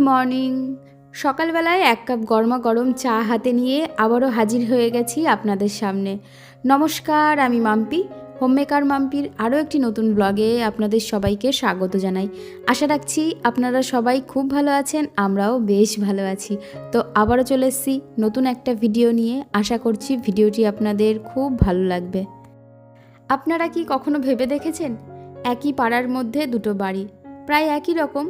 Morning. সকালবেলায় এক cup গরমা গরম চা হাতে নিয়ে আবারও হাজির হয়ে গেছি আপনাদের সামনে। নমস্কার, আমি মাম্পি, হোমমেকার মাম্পির আরও একটি নতুন ব্লগে আপনাদের সবাইকে স্বাগত জানাই। আশা রাখছি আপনারা সবাই খুব ভালো আছেন, আমরাও বেশ ভালো আছি। তো আবারও চলে এসেছি নতুন একটা ভিডিও নিয়ে। আশা করছি ভিডিওটি আপনাদের খুব ভালো লাগবে। আপনারা কি কখনো ভেবে দেখেছেন, একই পাড়ার মধ্যে দুটো বাড়ি, প্রায় একই রকম,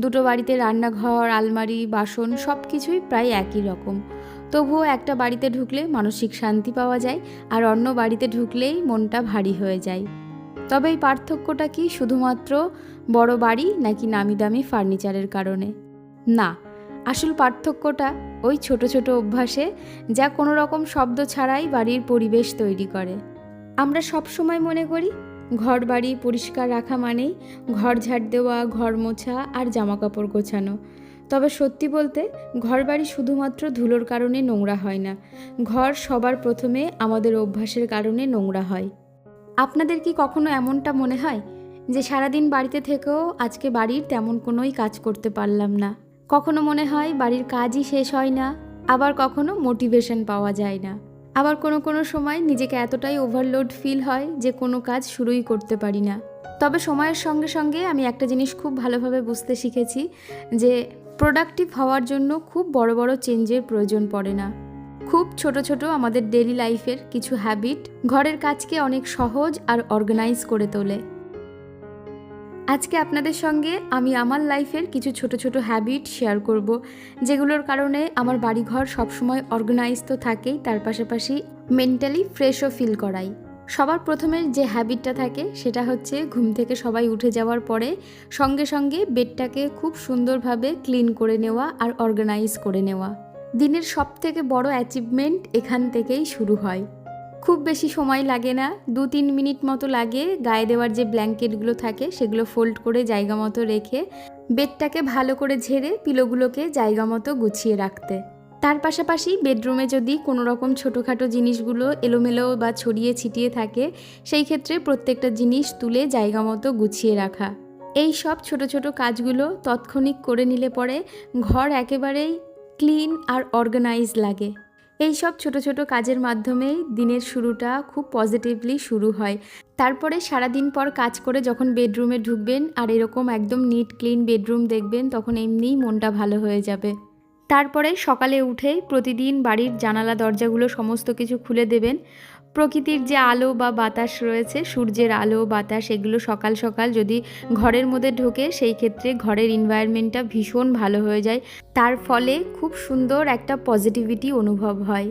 দুটো বাড়িতে রান্নাঘর, আলমারি, বাসন সব কিছুই প্রায় একই রকম, তবুও একটা বাড়িতে ঢুকলে মানসিক শান্তি পাওয়া যায় আর অন্য বাড়িতে ঢুকলেই মনটা ভারী হয়ে যায়। তবে এই পার্থক্যটা কি শুধুমাত্র বড় বাড়ি নাকি নামি দামি ফার্নিচারের কারণে? না, আসল পার্থক্যটা ওই ছোট ছোট অভ্যাসে, যা কোনো রকম শব্দ ছাড়াই বাড়ির পরিবেশ তৈরি করে। আমরা সব সময় মনে করি ঘর বাড়ি পরিষ্কার রাখা মানেই ঘর ঝাড় দেওয়া, ঘর মোছা আর জামাকাপড় গোছানো। তবে সত্যি বলতে ঘর বাড়ি শুধুমাত্র ধুলোর কারণে নোংরা হয় না, ঘর সবার প্রথমে আমাদের অভ্যাসের কারণে নোংরা হয়। আপনাদের কি কখনো এমনটা মনে হয় যে সারাদিন বাড়িতে থেকেও আজকে বাড়ির তেমন কোনোই কাজ করতে পারলাম না? কখনো মনে হয় বাড়ির কাজই শেষ হয় না, আবার কখনো মোটিভেশন পাওয়া যায় না, আবার কোনো সময় নিজেকে এতটাই ওভারলোড ফিল হয় যে কোনো কাজ শুরুই করতে পারি না। তবে সময়ের সঙ্গে সঙ্গে আমি একটা জিনিস খুব ভালোভাবে বুঝতে শিখেছি যে প্রোডাক্টিভ হওয়ার জন্য খুব বড় বড় চেঞ্জের প্রয়োজন পড়ে না। খুব ছোট ছোট আমাদের ডেইলি লাইফের কিছু হ্যাবিট ঘরের কাজকে অনেক সহজ আর অর্গানাইজ করে তোলে। আজকে আপনাদের সঙ্গে আমি আমার লাইফের কিছু ছোট ছোট হ্যাবিট শেয়ার করব, যেগুলোর কারণে আমার বাড়িঘর সবসময় অর্গানাইজ তো থাকেই, তার পাশাপাশি মেন্টালি ফ্রেশও ফিল করাই। সবার প্রথমে যে হ্যাবিটটা থাকে সেটা হচ্ছে ঘুম থেকে সবাই উঠে যাওয়ার পরে সঙ্গে সঙ্গে বেডটাকে খুব সুন্দরভাবে ক্লিন করে নেওয়া আর অর্গানাইজ করে নেওয়া। দিনের সবথেকে বড় অ্যাচিভমেন্ট এখান থেকেই শুরু হয়। খুব বেশি সময় লাগে না, 2-3 মিনিট মতো লাগে গায়ে দেওয়ার যে ব্ল্যাঙ্কেটগুলো থাকে সেগুলো ফোল্ড করে জায়গা মতো রেখে বেডটাকে ভালো করে ঝেড়ে পিলোগুলোকে জায়গা মতো গুছিয়ে রাখতে। তার পাশাপাশি বেডরুমে যদি কোনো রকম ছোটোখাটো জিনিসগুলো এলোমেলো বা ছড়িয়ে ছিটিয়ে থাকে, সেই ক্ষেত্রে প্রত্যেকটা জিনিস তুলে জায়গা মতো গুছিয়ে রাখা। এই সব ছোট ছোট কাজগুলো তৎক্ষণিক করে নিলে পরে ঘর একেবারেই ক্লিন আর অর্গানাইজ লাগে। এই সব ছোট ছোট কাজের মাধ্যমেই দিনের শুরুটা খুব পজিটিভলি শুরু হয়। তারপরে সারাদিন পর কাজ করে যখন বেডরুমে ঢুকবেন আর এরকম একদম নিট ক্লিন বেডরুম দেখবেন, তখন এমনিই মনটা ভালো হয়ে যাবে। তারপরে সকালে উঠেই প্রতিদিন বাড়ির জানালা দরজাগুলো সমস্ত কিছু খুলে দেবেন। প্রকৃতির যে আলো বা বাতাস রয়েছে, সূর্যের আলো বাতাস, এগুলো সকাল সকাল যদি ঘরের মধ্যে ঢোকে সেই ক্ষেত্রে ঘরের এনভায়রনমেন্টটা ভীষণ ভালো হয়ে যায়। তার ফলে খুব সুন্দর একটা পজিটিভিটি অনুভব হয়।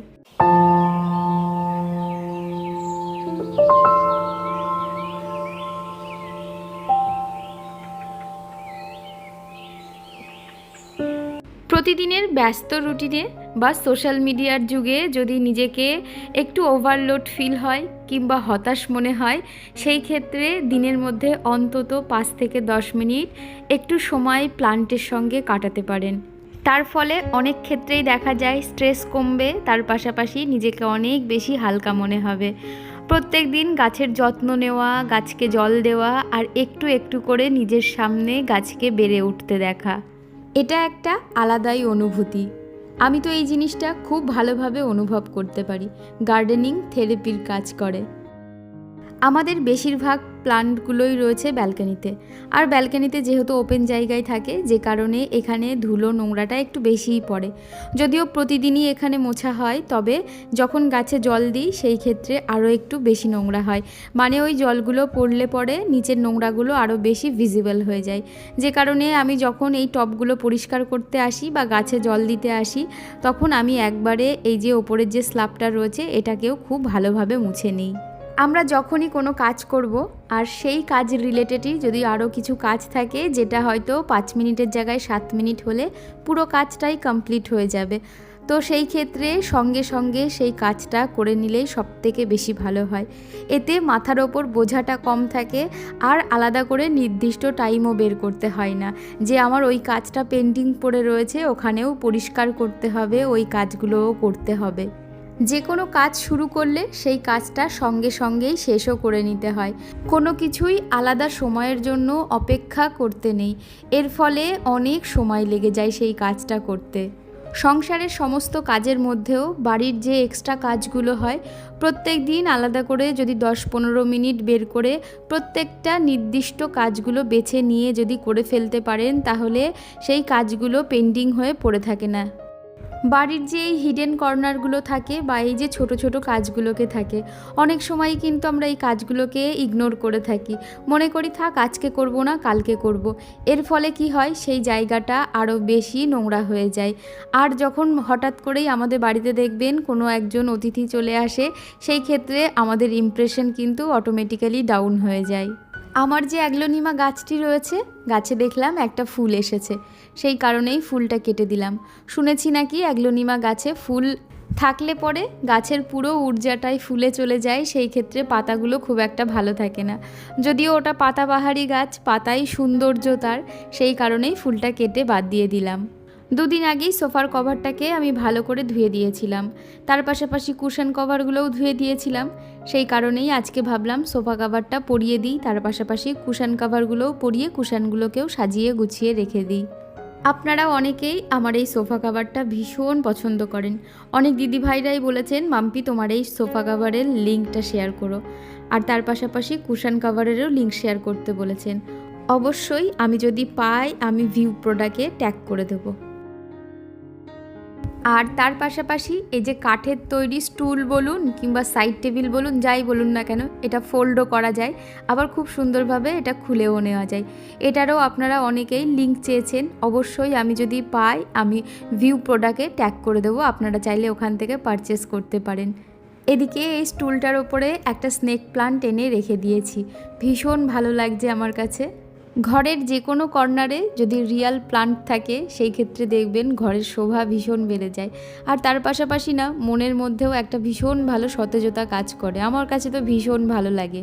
প্রতিদিনের ব্যস্ত রুটিনে বা সোশ্যাল মিডিয়ার যুগে যদি নিজেকে একটু ওভারলোড ফিল হয় কিংবা হতাশ মনে হয়, সেই ক্ষেত্রে দিনের মধ্যে অন্তত 5 থেকে 10 মিনিট একটু সময় প্লান্টের সঙ্গে কাটাতে পারেন। তার ফলে অনেক ক্ষেত্রেই দেখা যায় স্ট্রেস কমবে, তার পাশাপাশি নিজেকে অনেক বেশি হালকা মনে হবে। প্রত্যেক দিন গাছের যত্ন নেওয়া, গাছকে জল দেওয়া আর একটু একটু করে নিজের সামনে গাছকে বেড়ে উঠতে দেখা, এটা একটা আলাদাই অনুভূতি। আমি তো এই জিনিসটা খুব ভালোভাবে অনুভব করতে পারি। গার্ডেনিং থেরাপির কাজ করে। আমাদের বেশিরভাগ প্লান্টগুলোই রয়েছে ব্যালকনিতে, আর ব্যালকনিতে যেহেতু ওপেন জায়গায় থাকে, যে কারণে এখানে ধুলো নোংরাটা একটু বেশিই পড়ে। যদিও প্রতিদিনই এখানে মোছা হয়, তবে যখন গাছে জল দিই সেই ক্ষেত্রে আরও একটু বেশি নোংরা হয়। মানে ওই জলগুলো পড়লে পরে নিচের নোংরাগুলো আরও বেশি ভিজিবল হয়ে যায়, যে কারণে আমি যখন এই টবগুলো পরিষ্কার করতে আসি বা গাছে জল দিতে আসি, তখন আমি একবারে এই যে ওপরের যে স্ল্যাবটা রয়েছে এটাকেও খুব ভালোভাবে মুছে নিই। আমরা যখনই কোনো কাজ করব আর সেই কাজ রিলেটেডই যদি আরও কিছু কাজ থাকে, যেটা হয়তো 5 মিনিটের জায়গায় 7 মিনিট হলে পুরো কাজটাই কমপ্লিট হয়ে যাবে, তো সেই ক্ষেত্রে সঙ্গে সঙ্গে সেই কাজটা করে নিলেই সবথেকে বেশি ভালো হয়। এতে মাথার ওপর বোঝাটা কম থাকে আর আলাদা করে নির্দিষ্ট টাইমও বের করতে হয় না যে আমার ওই কাজটা পেন্ডিং পড়ে রয়েছে, ওখানেও পরিষ্কার করতে হবে, ওই কাজগুলোও করতে হবে। যে কোনো কাজ শুরু করলে সেই কাজটা সঙ্গে সঙ্গেই শেষও করে নিতে হয়। কোনো কিছুই আলাদা সময়ের জন্য অপেক্ষা করতে নেই, এর ফলে অনেক সময় লেগে যায় সেই কাজটা করতে। সংসারের সমস্ত কাজের মধ্যেও বাড়ির যে এক্সট্রা কাজগুলো হয় প্রত্যেক দিন আলাদা করে যদি 10-15 মিনিট বের করে প্রত্যেকটা নির্দিষ্ট কাজগুলো বেছে নিয়ে যদি করে ফেলতে পারেন তাহলে সেই কাজগুলো পেন্ডিং হয়ে পড়ে থাকে না। বাড়ির যে এই হিডেন কর্নারগুলো থাকে বা এই যে ছোট ছোট কাজগুলোকে থাকে, অনেক সময় কিন্তু আমরা এই কাজগুলোকে ইগনোর করে থাকি, মনে করি থাক আজকে করব না কালকে করব। এর ফলে কি হয়, সেই জায়গাটা আরও বেশি নোংরা হয়ে যায়। আর যখন হঠাৎ করেই আমাদের বাড়িতে দেখবেন কোনো একজন অতিথি চলে আসে, সেই ক্ষেত্রে আমাদের ইমপ্রেশন কিন্তু অটোমেটিক্যালি ডাউন হয়ে যায়। আমার যে অ্যাগলোনিমা গাছটি রয়েছে, গাছে দেখলাম একটা ফুল এসেছে, সেই কারণেই ফুলটা কেটে দিলাম। শুনেছি নাকি অ্যাগলোনিমা গাছে ফুল থাকলে পরে গাছের পুরো ঊর্জাটাই ফুলে চলে যায়, সেই ক্ষেত্রে পাতাগুলো খুব একটা ভালো থাকে না। যদিও ওটা পাতাবাহারি গাছ, পাতাই সৌন্দর্য তার, সেই কারণেই ফুলটা কেটে বাদ দিয়ে দিলাম। 2 দিন আগেই সোফার কভারটাকে আমি ভালো করে ধুয়ে দিয়েছিলাম, তার পাশাপাশি কুশন কভারগুলোও ধুয়ে দিয়েছিলাম। সেই কারণেই আজকে ভাবলাম সোফা কভারটা পরিয়ে দিই, তার পাশাপাশি কুশন কভারগুলোও পরিয়ে কুশনগুলোকেও সাজিয়ে গুছিয়ে রেখে দিই। আপনারা অনেকেই আমার এই সোফা কভারটা ভীষণ পছন্দ করেন। অনেক দিদিভাইরাই বলেছেন মাম্পি তোমার এই সোফা কভারের লিঙ্কটা শেয়ার করো, আর তার পাশাপাশি কুশন কভারেরও লিঙ্ক শেয়ার করতে বলেছেন। অবশ্যই আমি যদি পাই আমি ভিউ প্রোডাক্টে ট্যাগ করে দেবো। আর তার পাশাপাশি এই যে কাঠের তৈরি স্টুল বলুন কিংবা সাইড টেবিল বলুন, যাই বলুন না কেন, এটা ফোল্ডও করা যায়, আবার খুব সুন্দরভাবে এটা খুলেও নেওয়া যায়। এটারও আপনারা অনেকেই লিঙ্ক চেয়েছেন, অবশ্যই আমি যদি পাই আমি ভিউ প্রোডাক্টে ট্যাগ করে দেবো, আপনারা চাইলে ওখান থেকে পারচেস করতে পারেন। এদিকে এই স্টুলটার ওপরে একটা স্নেক প্লান্ট এনে রেখে দিয়েছি, ভীষণ ভালো লাগছে আমার কাছে। ঘরের যে কোনো কর্নারে যদি রিয়াল প্লান্ট থাকে সেই ক্ষেত্রে দেখবেন ঘরের শোভা ভীষণ বেড়ে যায়। আর তার পাশাপাশি না মনের মধ্যেও একটা ভীষণ ভালো সতেজতা কাজ করে, আমার কাছে তো ভীষণ ভালো লাগে।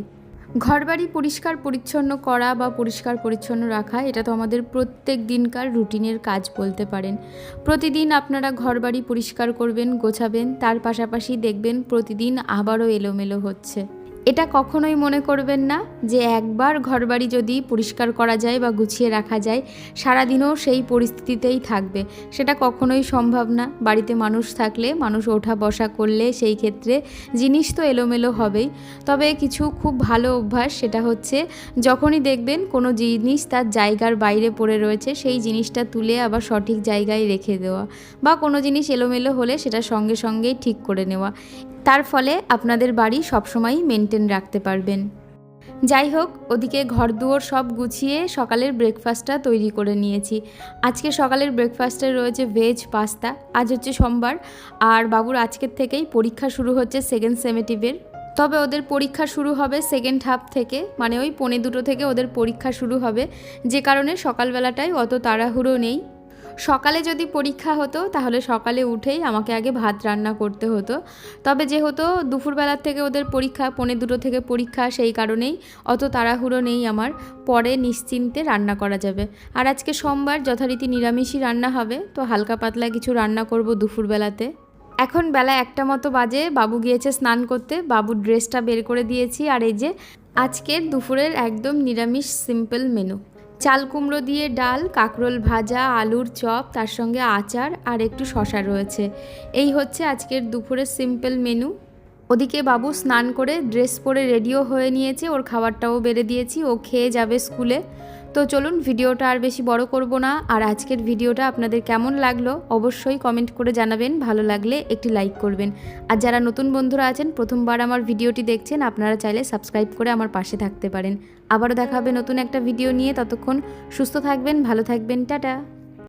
ঘরবাড়ি পরিষ্কার পরিচ্ছন্ন করা বা পরিষ্কার পরিচ্ছন্ন রাখা এটা তো আমাদের প্রত্যেক দিনকার রুটিনের কাজ বলতে পারেন। প্রতিদিন আপনারা ঘরবাড়ি পরিষ্কার করবেন, গোছাবেন, তার পাশাপাশি দেখবেন প্রতিদিন আবারও এলোমেলো হচ্ছে। এটা কখনোই মনে করবেন না যে একবার ঘরবাড়ি যদি পরিষ্কার করা যায় বা গুছিয়ে রাখা যায় সারাদিনও সেই পরিস্থিতিতেই থাকবে, সেটা কখনোই সম্ভব না। বাড়িতে মানুষ থাকলে, মানুষ ওঠা বসা করলে সেই ক্ষেত্রে জিনিস তো এলোমেলো হবেই। তবে কিছু খুব ভালো অভ্যাস, সেটা হচ্ছে যখনই দেখবেন কোনো জিনিস তার জায়গার বাইরে পড়ে রয়েছে সেই জিনিসটা তুলে আবার সঠিক জায়গায় রেখে দেওয়া, বা কোনো জিনিস এলোমেলো হলে সেটা সঙ্গে সঙ্গেই ঠিক করে নেওয়া। তার ফলে আপনাদের বাড়ি সবসময়ই মেনটেন রাখতে পারবেন। যাই হোক, ওদিকে ঘরদুয়োর সব গুছিয়ে সকালের ব্রেকফাস্টটা তৈরি করে নিয়েছি। আজকে সকালের ব্রেকফাস্টে রয়েছে ভেজ পাস্তা। আজ হচ্ছে সোমবার, আর বাবুর আজকের থেকেই পরীক্ষা শুরু হচ্ছে সেকেন্ড সেমেটিভের। তবে ওদের পরীক্ষা শুরু হবে সেকেন্ড হাফ থেকে, মানে ওই 1:45 থেকে ওদের পরীক্ষা শুরু হবে, যে কারণে সকালবেলাটায় অত তাড়াহুড়ো নেই। সকালে যদি পরীক্ষা হতো তাহলে সকালে উঠেই আমাকে আগে ভাত রান্না করতে হতো, তবে যেহেতু দুপুরবেলার থেকে ওদের পরীক্ষা, 1:45 থেকে পরীক্ষা, সেই কারণেই অত তাড়াহুড়ো নেই আমার, পরে নিশ্চিন্তে রান্না করা যাবে। আর আজকে সোমবার যথারীতি নিরামিষই রান্না হবে, তো হালকা পাতলা কিছু রান্না করব দুপুরবেলাতে। এখন বেলা 1টা মতো বাজে, বাবু গিয়েছে স্নান করতে, বাবুর ড্রেসটা বের করে দিয়েছি। আর এই যে আজকের দুপুরের একদম নিরামিষ সিম্পল মেনু, চাল কুমড়ো দিয়ে ডাল, কাঁকরোল ভাজা, আলুর চপ, তার সঙ্গে আচার আর একটু শশা রয়েছে। এই হচ্ছে আজকের দুপুরের সিম্পল মেনু। ওদিকে বাবু স্নান করে ড্রেস পরে রেডিও হয়ে নিয়েছে, ওর খাবারটাও বেড়ে দিয়েছি, ও খেয়ে যাবে স্কুলে। তো চলুন ভিডিওটা আর বেশি বড় করব না। আর আজকের ভিডিওটা আপনাদের কেমন লাগলো অবশ্যই কমেন্ট করে জানাবেন, ভালো লাগলে একটি লাইক করবেন। আর যারা নতুন বন্ধুরা আছেন, প্রথমবার আমার ভিডিওটি দেখছেন, আপনারা চাইলে সাবস্ক্রাইব করে আমার পাশে থাকতে পারেন। আবারও দেখা হবে নতুন একটা ভিডিও নিয়ে, ততক্ষণ সুস্থ থাকবেন, ভালো থাকবেন, টাটা।